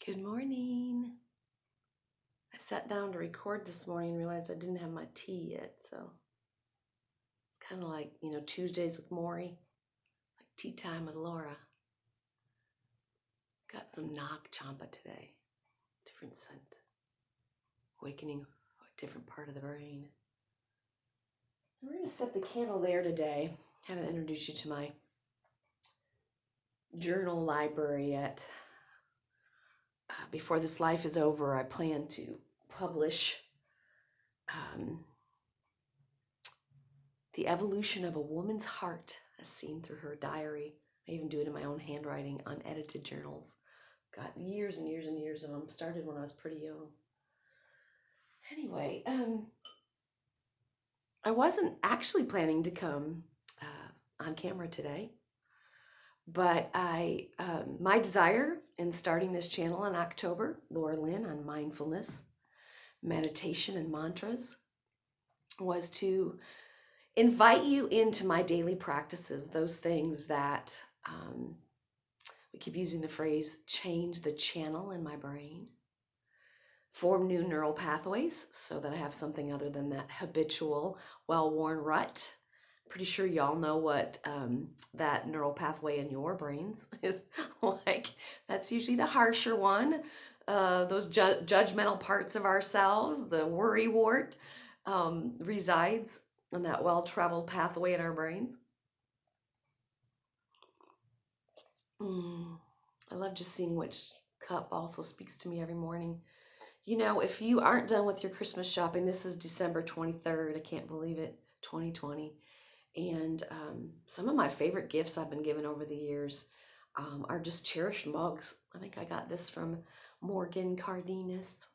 Good morning. I sat down to record this morning and realized I didn't have my tea yet, so it's kind of like, Tuesdays with Maury, like tea time with Laura. Got some Nag Champa today, different scent, awakening a different part of the brain. We're going to set the candle there today. Haven't introduced you to my journal library yet. Before this life is over, I plan to publish The Evolution of a Woman's Heart as seen through her diary. I even do it in my own handwriting, unedited journals. Got years and years and years of them. Started when I was pretty young. Anyway, I wasn't actually planning to come on camera today, but my desire in starting this channel in October, Lynn on mindfulness, meditation, and mantras, was to invite you into my daily practices, those things that we keep using the phrase, change the channel in my brain, form new neural pathways so that I have something other than that habitual, well-worn rut. Pretty sure y'all know what that neural pathway in your brains is like. That's usually the harsher one. Those judgmental parts of ourselves, the worry wart, resides on that well-traveled pathway in our brains. I love just seeing which cup also speaks to me every morning. If you aren't done with your Christmas shopping, this is December 23rd. I can't believe it, 2020. And some of my favorite gifts I've been given over the years are just cherished mugs. I think I got this from Morgan Cardenas.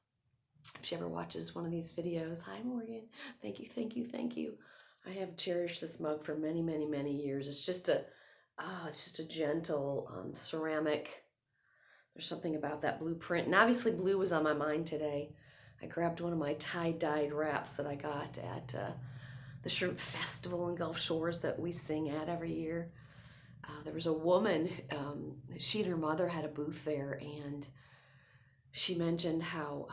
If she ever watches one of these videos, hi Morgan, thank you, thank you, thank you. I have cherished this mug for many, many, many years. It's just a gentle ceramic. There's something about that blue print, and obviously blue was on my mind today. I grabbed one of my tie-dyed wraps that I got at the Shrimp Festival in Gulf Shores that we sing at every year. There was a woman, she and her mother had a booth there, and she mentioned how,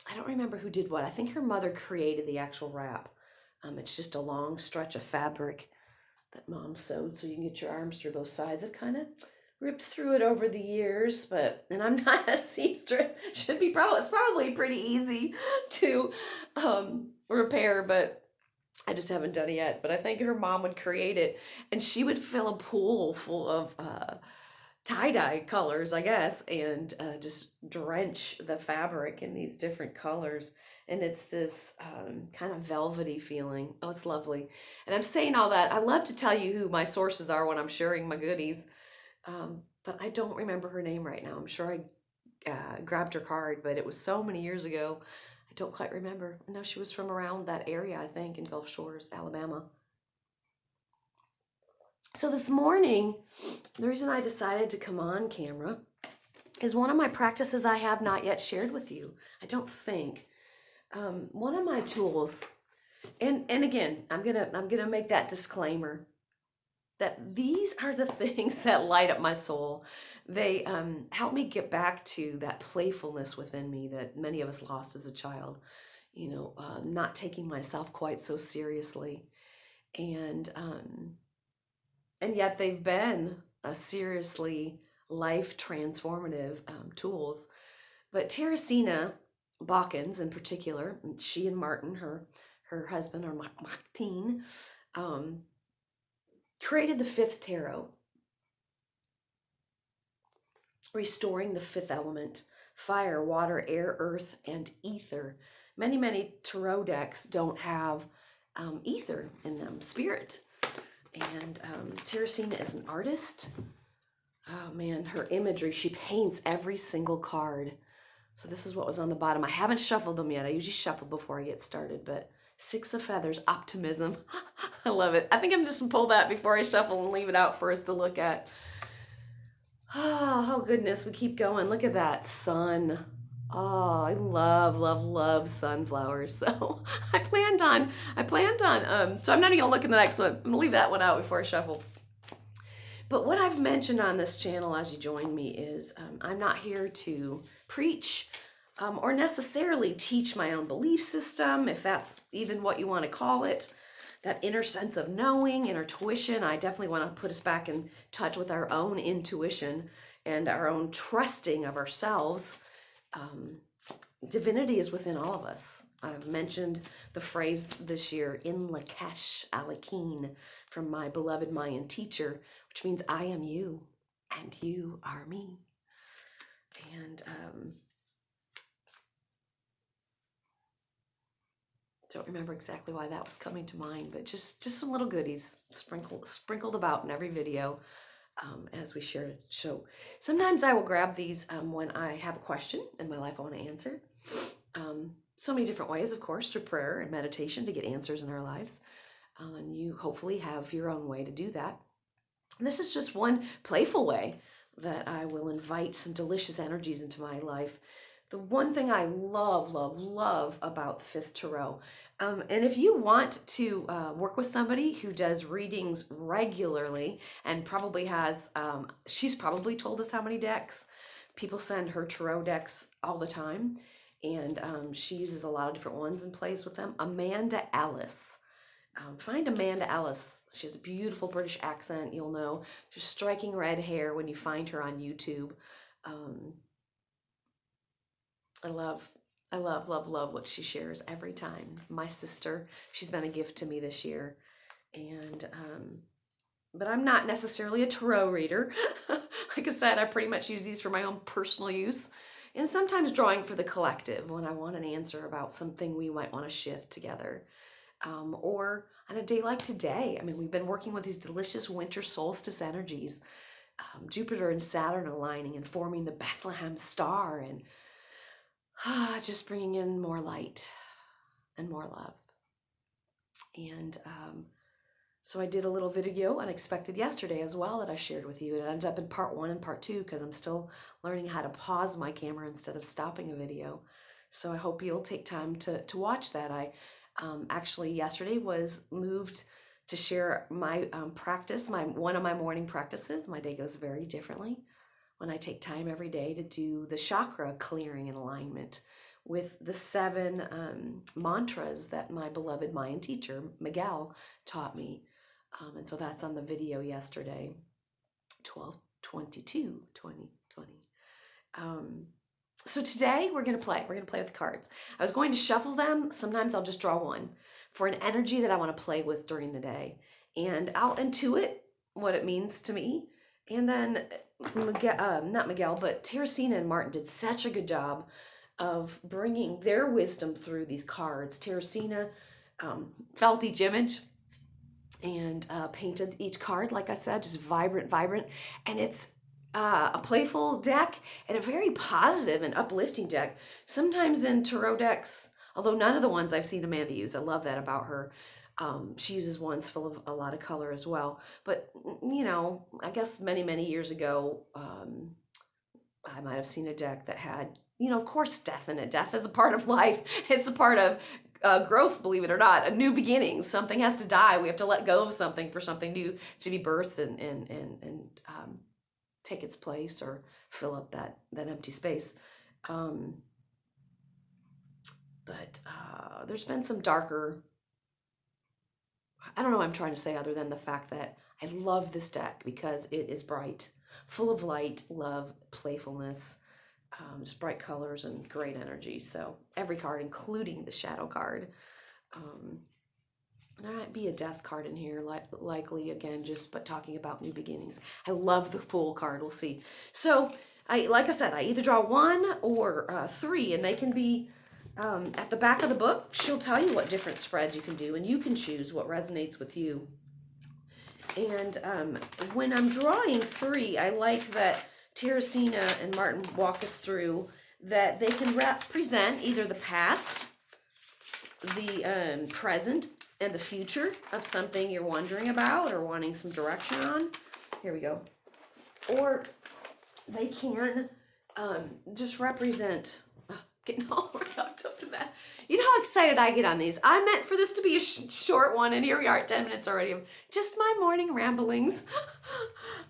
I don't remember who did what. I think her mother created the actual wrap. It's just a long stretch of fabric that Mom sewed so you can get your arms through both sides. I've kind of ripped through it over the years, and I'm not a seamstress. It's probably pretty easy to repair, but I just haven't done it yet. But I think her mom would create it, and she would fill a pool full of tie-dye colors, I guess, and just drench the fabric in these different colors. And it's this kind of velvety feeling. Oh, it's lovely. And I'm saying all that. I love to tell you who my sources are when I'm sharing my goodies, but I don't remember her name right now. I'm sure I grabbed her card, but it was so many years ago. I don't quite remember. No, she was from around that area, I think, in Gulf Shores, Alabama. So this morning, the reason I decided to come on camera is one of my practices I have not yet shared with you. I don't think. One of my tools, and again, I'm gonna make that disclaimer that these are the things that light up my soul. They help me get back to that playfulness within me that many of us lost as a child. Not taking myself quite so seriously, and yet they've been a seriously life transformative tools. But Teresina Balkans in particular, she and Martin, her husband, or Martin, created the fifth tarot, restoring the fifth element: fire, water, air, earth, and ether. Many tarot decks don't have ether in them, spirit. And Teresina is an artist. Oh man, her imagery, she paints every single card. So this is what was on the bottom. I haven't shuffled them yet. I usually shuffle before I get started, but Six of Feathers, optimism. I love it. I think I'm just gonna pull that before I shuffle and leave it out for us to look at. Oh goodness, we keep going. Look at that sun. Oh, I love sunflowers. So I planned on, so I'm not even gonna look at the next one. I'm gonna leave that one out before I shuffle. But what I've mentioned on this channel as you join me is I'm not here to preach or necessarily teach my own belief system, if that's even what you want to call it. That inner sense of knowing, inner tuition. I definitely want to put us back in touch with our own intuition and our own trusting of ourselves. Divinity is within all of us. I've mentioned the phrase this year, in Lakesh Alakin, from my beloved Mayan teacher, which means I am you and you are me. And don't remember exactly why that was coming to mind, but just some little goodies sprinkled about in every video as we share it. So sometimes I will grab these when I have a question in my life I want to answer. So many different ways, of course, through prayer and meditation to get answers in our lives. And you hopefully have your own way to do that. And this is just one playful way that I will invite some delicious energies into my life. The one thing I love about the Fifth Tarot, and if you want to work with somebody who does readings regularly and probably has, she's probably told us how many decks. People send her tarot decks all the time, and she uses a lot of different ones and plays with them. Amanda Alice. Find Amanda Alice. She has a beautiful British accent, you'll know. Just striking red hair when you find her on YouTube. I love what she shares every time. My sister, she's been a gift to me this year. And, but I'm not necessarily a tarot reader. Like I said, I pretty much use these for my own personal use. And sometimes drawing for the collective when I want an answer about something we might want to shift together. Or on a day like today, I mean, we've been working with these delicious winter solstice energies. Jupiter and Saturn aligning and forming the Bethlehem star, and just bringing in more light and more love. And so I did a little video unexpected yesterday as well that I shared with you. It ended up in part 1 and part 2 because I'm still learning how to pause my camera instead of stopping a video. So I hope you'll take time to watch that. I actually yesterday was moved to share my practice, one of my morning practices. My day goes very differently when I take time every day to do the chakra clearing and alignment with the 7 mantras that my beloved Mayan teacher, Miguel, taught me. And so that's on the video yesterday, 12/22/2020. So today we're going to play with the cards. I was going to shuffle them. Sometimes I'll just draw one for an energy that I want to play with during the day. And I'll intuit what it means to me. And then not Miguel, but Teresina and Martin did such a good job of bringing their wisdom through these cards. Teresina felt each image and painted each card, like I said, just vibrant. And it's a playful deck and a very positive and uplifting deck. Sometimes in tarot decks, although none of the ones I've seen Amanda use, I love that about her. She uses ones full of a lot of color as well. But, you know, I guess many years ago, I might have seen a deck that had, you know, of course, death in it. Death is a part of life. It's a part of growth, believe it or not, a new beginning. Something has to die. We have to let go of something for something new to be birthed and take its place or fill up that empty space. But there's been some darker, I don't know what I'm trying to say other than the fact that I love this deck because it is bright, full of light, love, playfulness, just bright colors and great energy. So every card, including the shadow card. There might be a death card in here, likely again, but talking about new beginnings. I love the Fool card. We'll see. So like I said, I either draw 1 or 3, and they can be at the back of the book. She'll tell you what different spreads you can do, and you can choose what resonates with you. And when I'm drawing 3, I like that Teresina and Martin walk us through that they can represent either the past, the present, and the future of something you're wondering about or wanting some direction on. Here we go. Or they can just represent Getting all wrapped up in that. You know how excited I get on these. I meant for this to be a short one, and here we are at 10 minutes already of just my morning ramblings.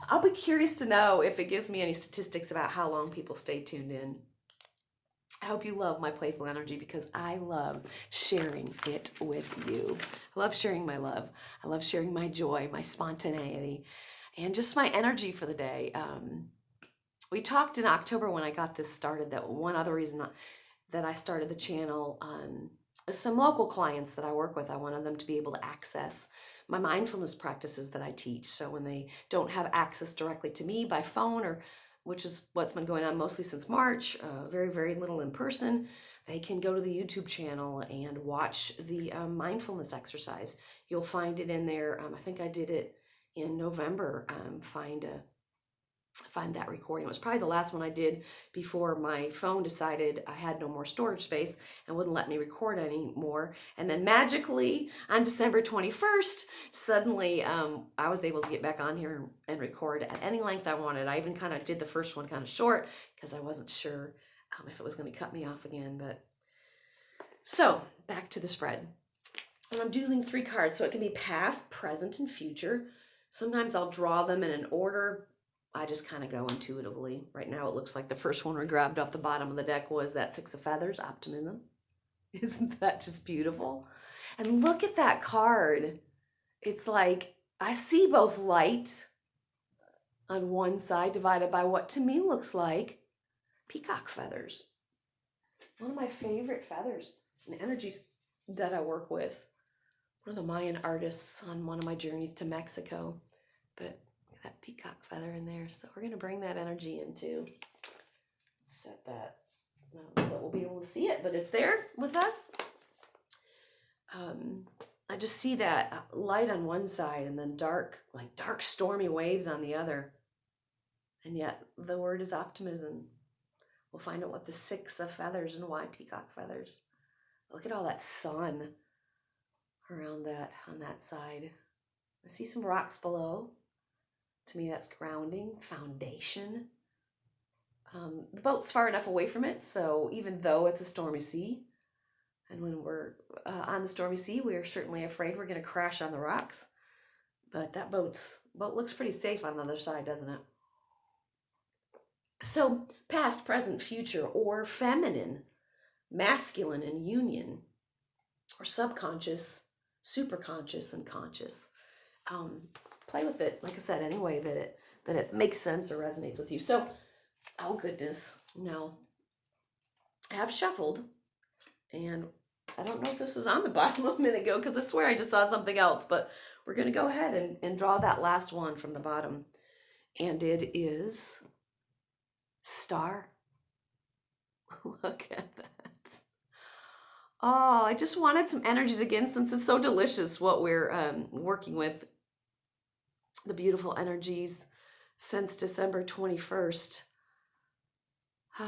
I'll be curious to know if it gives me any statistics about how long people stay tuned in. I hope you love my playful energy because I love sharing it with you. I love sharing my love. I love sharing my joy, my spontaneity, and just my energy for the day. We talked in October when I got this started that one other reason that I started the channel, some local clients that I work with, I wanted them to be able to access my mindfulness practices that I teach. So when they don't have access directly to me by phone, or which is what's been going on mostly since March, very, very little in person, they can go to the YouTube channel and watch the mindfulness exercise. You'll find it in there. I think I did it in November. Find that recording. It was probably the last one I did before my phone decided I had no more storage space and wouldn't let me record anymore. And then magically on December 21st, suddenly I was able to get back on here and record at any length I wanted. I even kind of did the first one kind of short because I wasn't sure if it was going to cut me off again. But so back to the spread. And I'm doing 3 cards, so it can be past, present, and future. Sometimes I'll draw them in an order. I just kind of go intuitively. Right now it looks like the first one we grabbed off the bottom of the deck was that 6 of Feathers, optimism. Isn't that just beautiful? And look at that card. It's like I see both light on one side divided by what to me looks like peacock feathers. One of my favorite feathers and energies that I work with. One of the Mayan artists on one of my journeys to Mexico. But that peacock feather in there. So we're going to bring that energy into set that. I don't know that we'll be able to see it, but it's there with us. I just see that light on one side and then dark stormy waves on the other. And yet the word is optimism. We'll find out what the 6 of Feathers and why peacock feathers. Look at all that sun around that on that side. I see some rocks below. To me, that's grounding, foundation. The boat's far enough away from it, so even though it's a stormy sea, and when we're on the stormy sea, we are certainly afraid we're going to crash on the rocks. But that boat looks pretty safe on the other side, doesn't it? So past, present, future, or feminine, masculine and union, or subconscious, superconscious, and conscious. Play with it, like I said, any way that it makes sense or resonates with you. So, oh goodness, no. I have shuffled, and I don't know if this was on the bottom a minute ago, because I swear I just saw something else, but we're going to go ahead and draw that last one from the bottom. And it is Star. Look at that. Oh, I just wanted some energies again, since it's so delicious what we're working with. The beautiful energies since December 21st. I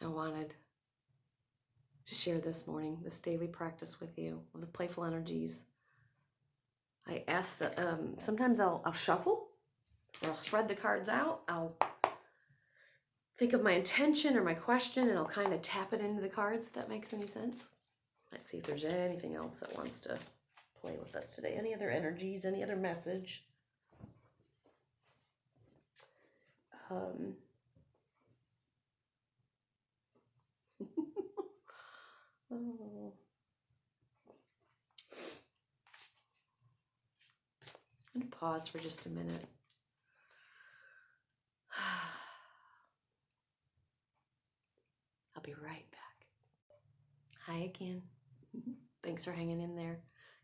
wanted to share this morning, this daily practice with you, of the playful energies. I ask that sometimes I'll shuffle, or I'll spread the cards out. I'll think of my intention or my question, and I'll kind of tap it into the cards, if that makes any sense. Let's see if there's anything else that wants to play with us today. Any other energies, any other message? Oh. I'm going to pause for just a minute. I'll be right back. Hi again. Thanks for hanging in there.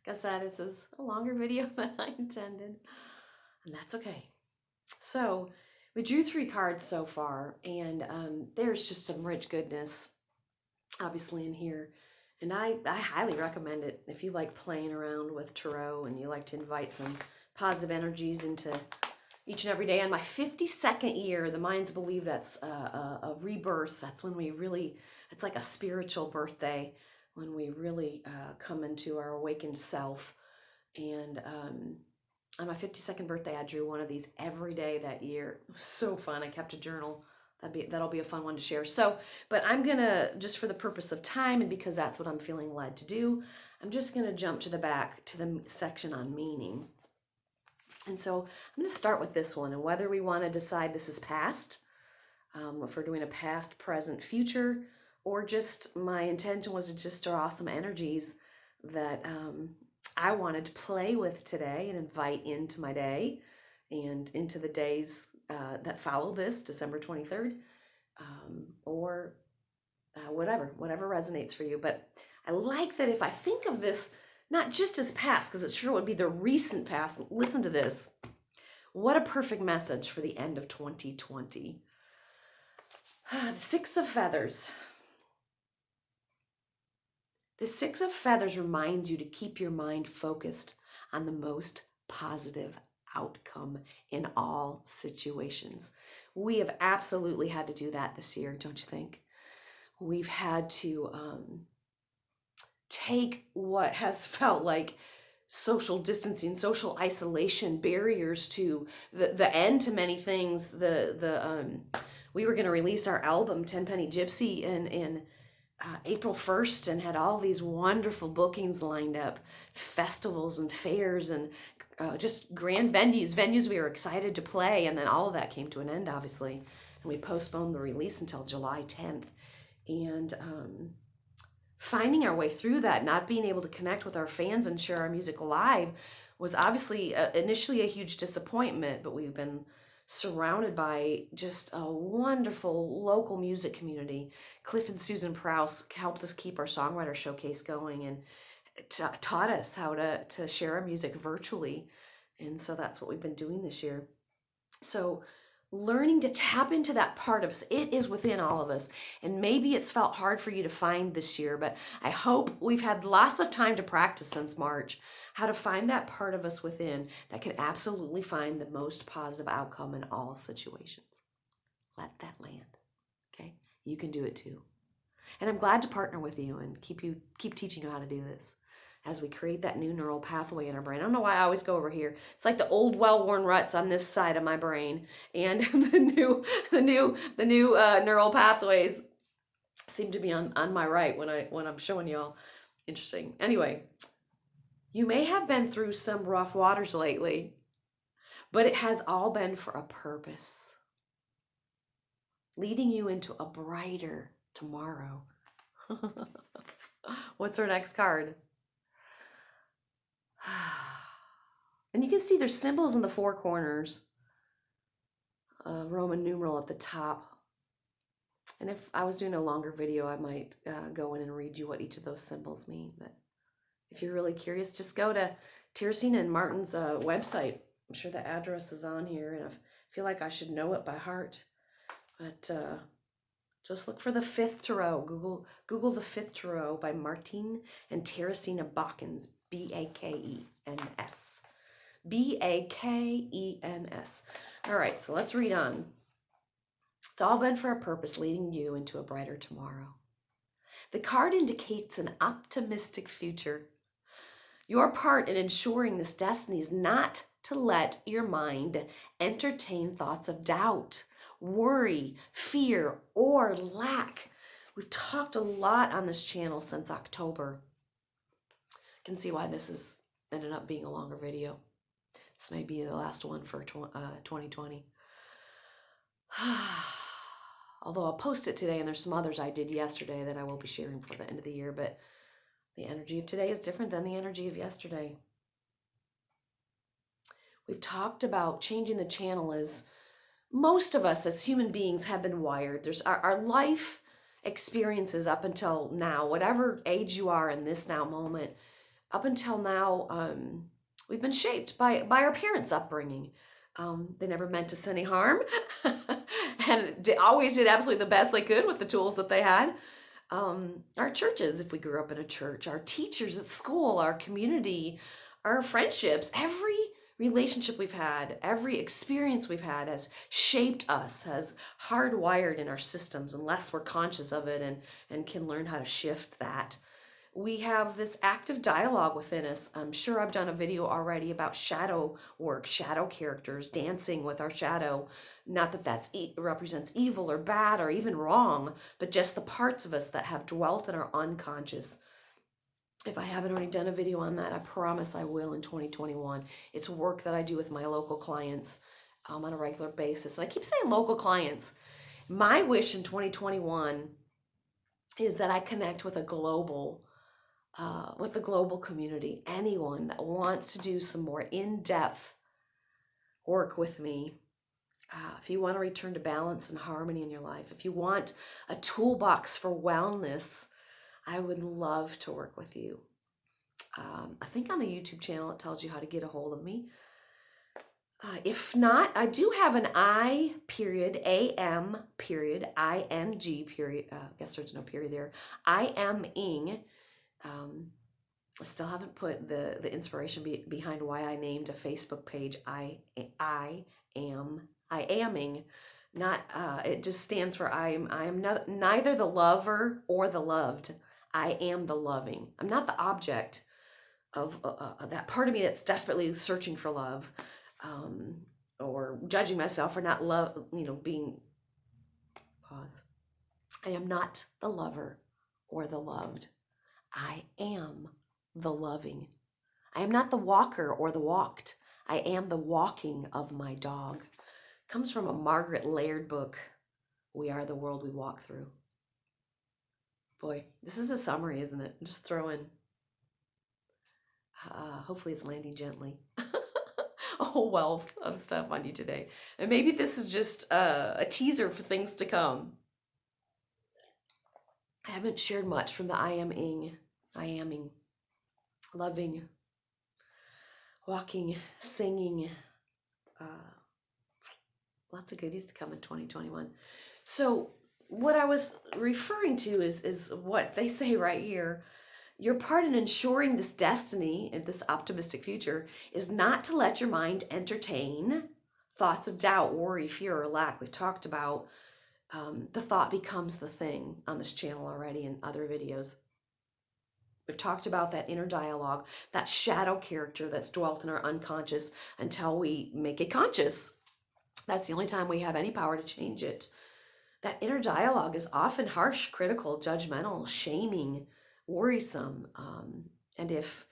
Guess that this is a longer video than I intended, and that's okay. So we drew 3 cards so far, and there's just some rich goodness obviously in here. And I highly recommend it if you like playing around with tarot and you like to invite some positive energies into each and every day. On my 52nd year, the Mayans believe that's a rebirth. That's when we really, it's like a spiritual birthday, when we really come into our awakened self. And on my 52nd birthday, I drew one of these every day that year. It was so fun. I kept a journal. That'll be a fun one to share. So, but I'm gonna, just for the purpose of time and because that's what I'm feeling led to do, I'm just gonna jump to the back to the section on meaning. And so I'm gonna start with this one, and whether we want to decide this is past, if we're doing a past, present, future, or just my intention was to just draw some energies that I wanted to play with today and invite into my day and into the days that follow this, December 23rd, or whatever resonates for you. But I like that if I think of this not just as past, because it sure would be the recent past. Listen to this. What a perfect message for the end of 2020. The Six of Feathers. The Six of Feathers reminds you to keep your mind focused on the most positive outcome in all situations. We have absolutely had to do that this year, don't you think? We've had to take what has felt like social distancing, social isolation, barriers to the end to many things. We were going to release our album 10 Penny Gypsy in April 1st and had all these wonderful bookings lined up, festivals and fairs and just grand venues we were excited to play, and then all of that came to an end, obviously, and we postponed the release until July 10th. And finding our way through that, not being able to connect with our fans and share our music live was obviously initially a huge disappointment, but we've been surrounded by just a wonderful local music community. Cliff and Susan Prouse helped us keep our songwriter showcase going and taught us how to share our music virtually. And so that's what we've been doing this year. So learning to tap into that part of us, it is within all of us. And maybe it's felt hard for you to find this year, but I hope we've had lots of time to practice since March how to find that part of us within that can absolutely find the most positive outcome in all situations. Let that land. Okay? You can do it too. And I'm glad to partner with you and keep teaching you how to do this as we create that new neural pathway in our brain. I don't know why I always go over here. It's like the old well-worn ruts on this side of my brain, and the new neural pathways seem to be on my right when I'm showing y'all. Interesting. Anyway, you may have been through some rough waters lately, but it has all been for a purpose, leading you into a brighter tomorrow. What's our next card? And you can see there's symbols in the four corners, Roman numeral at the top. And if I was doing a longer video, I might go in and read you what each of those symbols mean. But if you're really curious, just go to Teresina and Martin's website. I'm sure the address is on here, and I feel like I should know it by heart. But just look for the Fifth Tarot. Google the Fifth Tarot by Martin and Teresina Bakens, Bakens. Bakens. All right, so let's read on. It's all been for a purpose, leading you into a brighter tomorrow. The card indicates an optimistic future. Your part in ensuring this destiny is not to let your mind entertain thoughts of doubt, worry, fear, or lack. We've talked a lot on this channel since October. I can see why this has ended up being a longer video. This may be the last one for 2020. Although I'll post it today, and there's some others I did yesterday that I will be sharing for the end of the year, but the energy of today is different than the energy of yesterday. We've talked about changing the channel as most of us as human beings have been wired. There's our life experiences up until now, whatever age you are in this now moment, up until now, we've been shaped by our parents' upbringing. They never meant us any harm and always did absolutely the best they could with the tools that they had. Our churches, if we grew up in a church, our teachers at school, our community, our friendships, every relationship we've had, every experience we've had has shaped us, has hardwired in our systems unless we're conscious of it and can learn how to shift that. we have this active dialogue within us. I'm sure I've done a video already about shadow work, shadow characters, dancing with our shadow. Not that that's represents evil or bad or even wrong, but just the parts of us that have dwelt in our unconscious. If I haven't already done a video on that, I promise I will in 2021. It's work that I do with my local clients on a regular basis. And I keep saying local clients. My wish in 2021 is that I connect with a global community. Anyone that wants to do some more in-depth work with me. If you want to return to balance and harmony in your life, if you want a toolbox for wellness, I would love to work with you. I think on the YouTube channel it tells you how to get a hold of me. If not, I do have an I period, AM period, ING period. I guess there's no period there. I am ing. I still haven't put the inspiration behind why I named a Facebook page I aming. Not it just stands for I am not, neither the lover or the loved. I am the loving. I'm not the object of that part of me that's desperately searching for love, or judging myself for not being. Pause. I am not the lover or the loved. I am the loving. I am not the walker or the walked. I am the walking of my dog. Comes from a Margaret Laird book, We Are the World We Walk Through. Boy, this is a summary, isn't it? I'm just throwing, hopefully it's landing gently, a whole wealth of stuff on you today. And maybe this is just a teaser for things to come. I haven't shared much from the I aming, loving, walking, singing, lots of goodies to come in 2021. So what I was referring to is what they say right here. Your part in ensuring this destiny and this optimistic future is not to let your mind entertain thoughts of doubt, worry, fear, or lack. We've talked about the thought becomes the thing on this channel already in other videos. We've talked about that inner dialogue, that shadow character that's dwelt in our unconscious until we make it conscious. That's the only time we have any power to change it. That inner dialogue is often harsh, critical, judgmental, shaming, worrisome. And if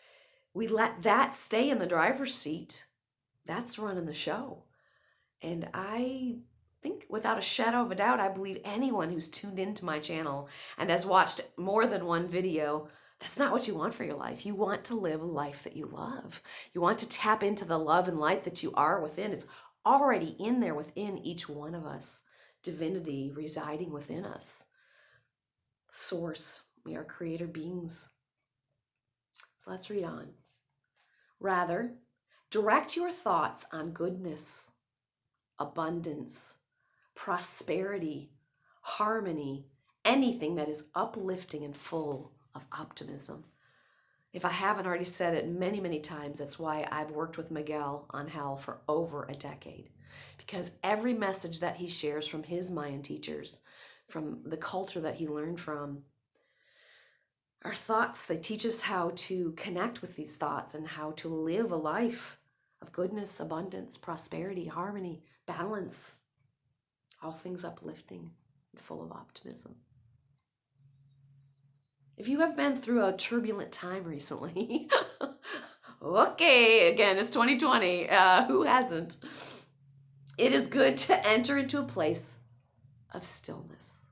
we let that stay in the driver's seat, that's running the show. And I think without a shadow of a doubt, I believe anyone who's tuned into my channel and has watched more than one video, that's not what you want for your life. You want to live a life that you love. You want to tap into the love and light that you are within. It's already in there within each one of us. Divinity residing within us. Source. We are creator beings. So let's read on. Rather, direct your thoughts on goodness, abundance, prosperity, harmony, anything that is uplifting and full of optimism. If I haven't already said it many, many times, that's why I've worked with Miguel on hell for over a decade. Because every message that he shares from his Mayan teachers, from the culture that he learned from, our thoughts, they teach us how to connect with these thoughts and how to live a life of goodness, abundance, prosperity, harmony, balance, all things uplifting and full of optimism. If you have been through a turbulent time recently, okay, again, it's 2020, who hasn't? It is good to enter into a place of stillness,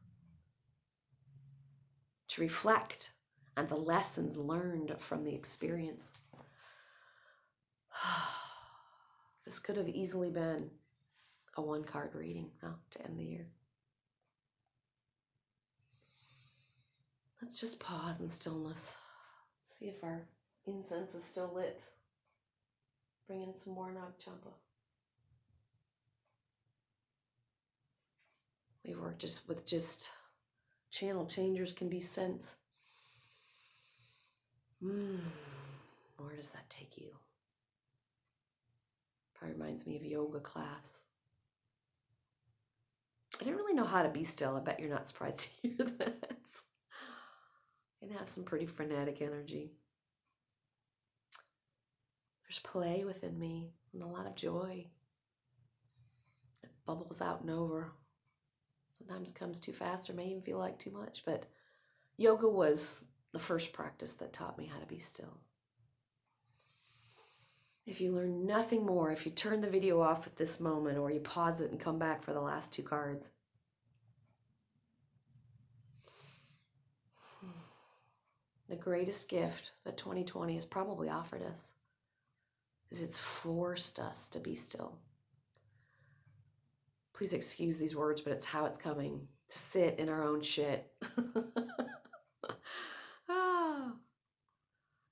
to reflect on the lessons learned from the experience. This could have easily been a one-card reading to end the year. Let's just pause in stillness. See if our incense is still lit. Bring in some more Nag Champa. We work with channel changers can be scents. Where does that take you? Probably reminds me of yoga class. I didn't really know how to be still. I bet you're not surprised to hear that. Can have some pretty frenetic energy. There's play within me and a lot of joy. It bubbles out and over. Sometimes comes too fast or may even feel like too much, but yoga was the first practice that taught me how to be still. If you learn nothing more, if you turn the video off at this moment or you pause it and come back for the last 2 cards, the greatest gift that 2020 has probably offered us is it's forced us to be still. Please excuse these words, but it's how it's coming. To sit in our own shit. Ah.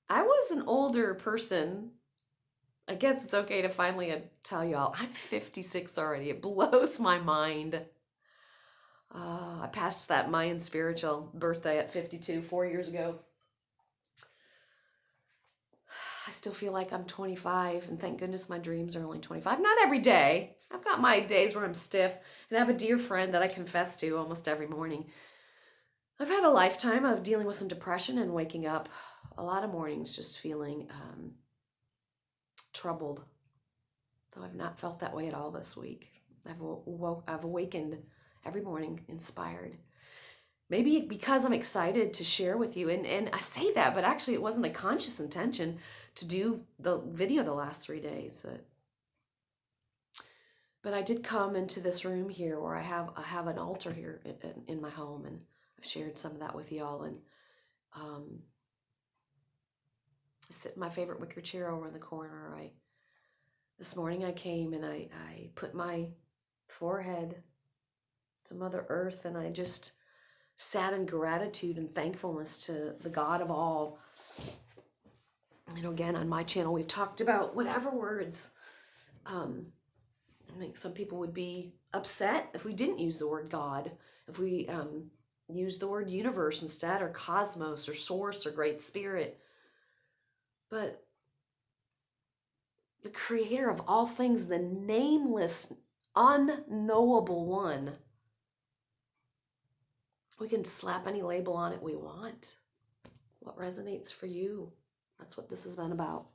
I was an older person. I guess it's okay to finally tell y'all, I'm 56 already. It blows my mind. I passed that Mayan spiritual birthday at 52 4 years ago. I still feel like I'm 25, and thank goodness my dreams are only 25. Not every day. I've got my days where I'm stiff, and I have a dear friend that I confess to almost every morning. I've had a lifetime of dealing with some depression and waking up a lot of mornings just feeling troubled, though I've not felt that way at all this week. I've awakened every morning inspired. Maybe because I'm excited to share with you, and I say that, but actually it wasn't a conscious intention to do the video the last 3 days. But I did come into this room here where I have an altar here in my home, and I've shared some of that with y'all. And I sit in my favorite wicker chair over in the corner. This morning I came and I put my forehead to Mother Earth, and I just sat in gratitude and thankfulness to the God of all. You know, again, on my channel, we've talked about whatever words. I think some people would be upset if we didn't use the word God, if we use the word universe instead, or cosmos, or source, or great spirit. But the creator of all things, the nameless, unknowable one, we can slap any label on it we want. What resonates for you? That's what this has been about.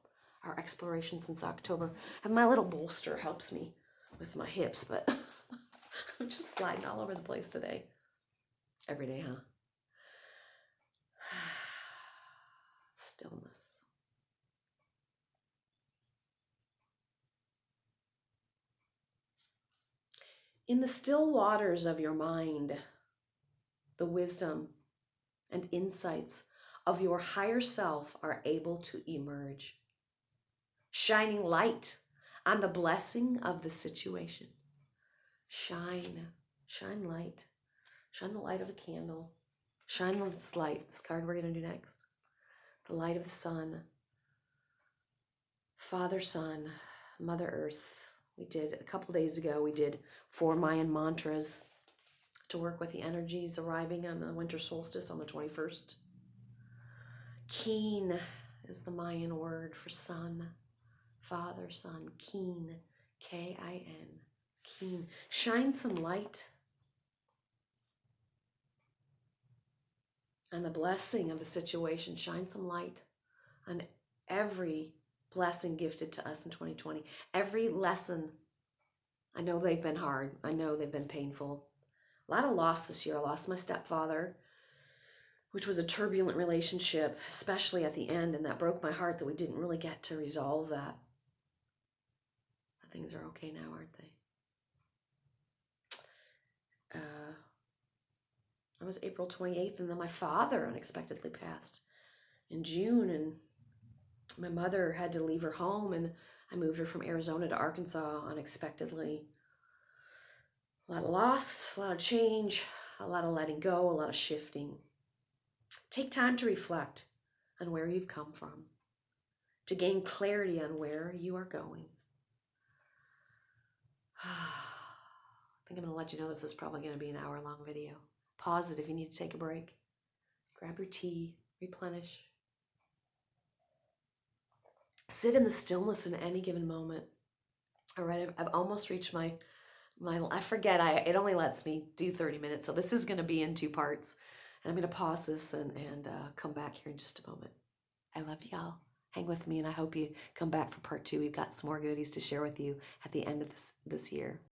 Our exploration since October. And my little bolster helps me with my hips, but I'm just sliding all over the place today. Every day, huh? Stillness. In the still waters of your mind, the wisdom and insights of your higher self are able to emerge, shining light on the blessing of the situation. Shine light. Shine the light of a candle. Shine this light, this card we're going to do next. The light of the sun. Father, Son, Mother Earth. We did, a couple days ago, we did 4 Mayan mantras to work with the energies arriving on the winter solstice on the 21st. Keen is the Mayan word for sun. Father, Son, keen, K-I-N, keen. Shine some light on the blessing of the situation. Shine some light on every blessing gifted to us in 2020. Every lesson. I know they've been hard. I know they've been painful. A lot of loss this year. I lost my stepfather, which was a turbulent relationship, especially at the end, and that broke my heart that we didn't really get to resolve that. But things are okay now, aren't they? That was April 28th, and then my father unexpectedly passed in June, and my mother had to leave her home, and I moved her from Arizona to Arkansas unexpectedly. A lot of loss, a lot of change, a lot of letting go, a lot of shifting. Take time to reflect on where you've come from, to gain clarity on where you are going. I think I'm going to let you know this is probably going to be an hour-long video. Pause it if you need to take a break. Grab your tea, replenish. Sit in the stillness in any given moment. All right, I've almost reached my I forget, it only lets me do 30 minutes, so this is going to be in 2 parts. And I'm going to pause this and come back here in just a moment. I love y'all. Hang with me, and I hope you come back for part 2. We've got some more goodies to share with you at the end of this year.